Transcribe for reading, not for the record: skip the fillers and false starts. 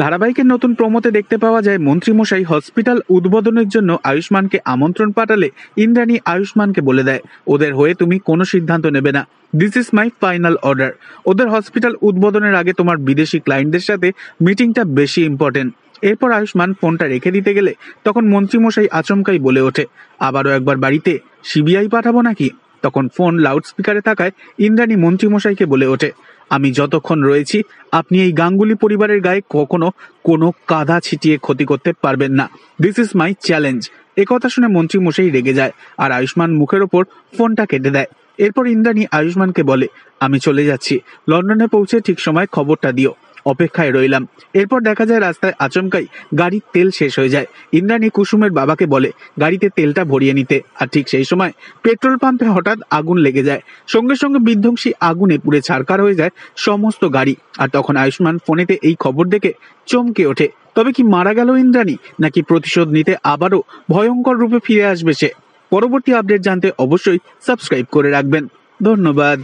ধারাবাহিকের নতুন প্রোমোতে দেখতে পাওয়া যায় মন্ত্রীমশাই হসপিটাল উদ্বোধনের জন্য আয়ুষ্মানকে আমন্ত্রণ পাঠালে ইন্দ্রাণী আয়ুষ্মানকে বলে দেয়, ওদের হয়ে তুমি কোনো সিদ্ধান্ত নেবে না, this is my final order. ওদের হসপিটাল উদ্বোধনের আগে তোমার বিদেশি ক্লায়েন্টদের সাথে মিটিংটা বেশি ইম্পর্টেন্ট। এরপর আয়ুষ্মান ফোনটা রেখে দিতে গেলে তখন মন্ত্রীমশাই আচমকাই বলে ওঠে, আবারও একবার বাড়িতে সিবিআই পাঠাবো নাকি? তখন ফোন লাউড স্পিকারে থাকায় ইন্দ্রাণী মন্ত্রীমশাইকে বলে ওঠে, আমি যতক্ষণ রয়েছি আপনি এই গাঙ্গুলি পরিবারের গায়ে কখনো কোনো কাদা ছিটিয়ে ক্ষতি করতে পারবেন না, দিস ইজ মাই চ্যালেঞ্জ। একথা শুনে মন্ত্রীমশাই রেগে যায় আর আয়ুষ্মান মুখের ওপর ফোনটা কেটে দেয়। এরপর ইন্দ্রাণী আয়ুষ্মানকে বলে, আমি চলে যাচ্ছি, লন্ডনে পৌঁছে ঠিক সময় খবরটা দিও, অপেক্ষায় রইলাম। এরপর দেখা যায় রাস্তায় আচমকাই গাড়ির তেল শেষ হয়ে যায়। ইন্দ্রাণী কুসুমের বাবাকে বলে গাড়িতে তেলটা ভরিয়ে নিতে, আর ঠিক সেই সময় পেট্রোল পাম্পে হঠাৎ আগুন লেগে যায়। সঙ্গে সঙ্গে বিধ্বংসী আগুনে পুড়ে ছারখার হয়ে যায় সমস্ত গাড়ি। আর তখন আয়ুষ্মান ফোনেতে এই খবর দেখে চমকে ওঠে। তবে কি মারা গেল ইন্দ্রাণী, নাকি প্রতিশোধ নিতে আবারও ভয়ঙ্কর রূপে ফিরে আসবে সে? পরবর্তী আপডেট জানতে অবশ্যই সাবস্ক্রাইব করে রাখবেন। ধন্যবাদ।